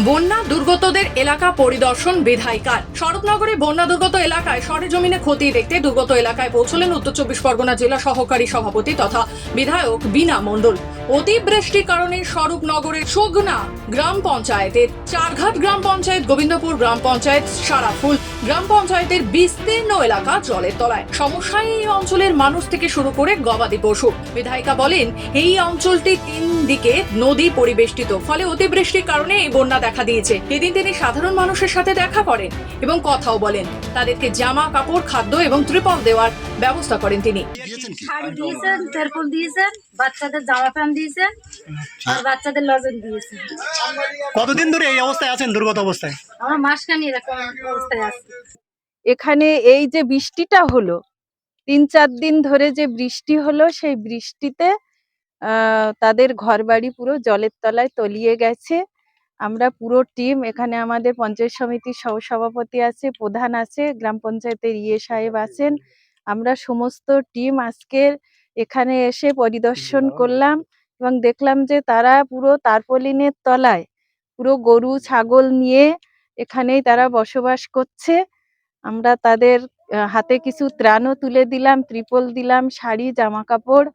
বন্যা দুর্গতদের এলাকা পরিদর্শন বিধায়িকার। শরৎনগরে বন্যা দুর্গত এলাকায় সরেজমিনে ক্ষতি দেখতে দুর্গত এলাকায় পৌঁছলেন উত্তর চব্বিশ পরগনা জেলা সহকারী সভাপতি তথা বিধায়ক বীণা মণ্ডল। অতিবৃষ্টির কারণে স্বরূপনগরের সোগনা গ্রাম পঞ্চায়েতের চারঘাট গ্রাম পঞ্চায়েত, গোবিন্দপুর গ্রাম পঞ্চায়েত, সারাফুল গ্রাম পঞ্চায়েতের বিস্তীর্ণ এলাকা জলের তলায়। সমস্যায় এই অঞ্চলের মানুষ থেকে শুরু করে গবাদি পশু। বিধায়িকা বলেন, এই অঞ্চলটি তিন দিকে নদী পরিবেষ্টিত, ফলে অতিবৃষ্টির কারণে এই বন্যা দেখা দিয়েছে। এদিন তিনি সাধারণ মানুষের সাথে দেখা করেন এবং কথাও বলেন। তাদেরকে জামা কাপড়, খাদ্য এবং ত্রিপল দেওয়ার ব্যবস্থা করেন তিনি। শাড়ি দিয়েছেন, তেরপল দিয়েছেন, বাচ্চাদের জামা প্যান্ট দিয়েছেন আর বাচ্চাদের লজেন দিয়েছেন। কতদিন ধরে এই অবস্থায় আছেন, দুর্গত অবস্থায়? আমরা মাসখানি এরকম অবস্থায় আছি। এখানে এই যে বৃষ্টিটা হলো, ৩-৪ দিন ধরে যে বৃষ্টি হলো, সেই বৃষ্টিতে তাদের ঘরবাড়ি পুরো জলের তলায় তলিয়ে গেছে। আমরা পুরো টিম এখানে, আমাদের পঞ্চায়েত সমিতির সহসভাপতি আছে, প্রধান আছে, গ্রাম পঞ্চায়েতের সাহেব আছেন। আমরা সমস্ত টিম আজকের এখানে এসে পরিদর্শন করলাম এবং দেখলাম যে তারা পুরো তারপলিনের তলায় পুরো গরু ছাগল নিয়ে এখানেই তারা বসবাস করছে। আমরা তাদের হাতে কিছু ত্রাণও তুলে দিলাম, ত্রিপল দিলাম, শাড়ি, জামা কাপড়।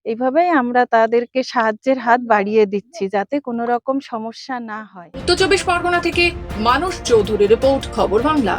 এইভাবেই আমরা তাদেরকে সাহায্যের হাত বাড়িয়ে দিচ্ছি যাতে কোনো রকম সমস্যা না হয়। উত্তর চব্বিশ পরগনা থেকে মানস চৌধুরী রিপোর্ট, খবর বাংলা।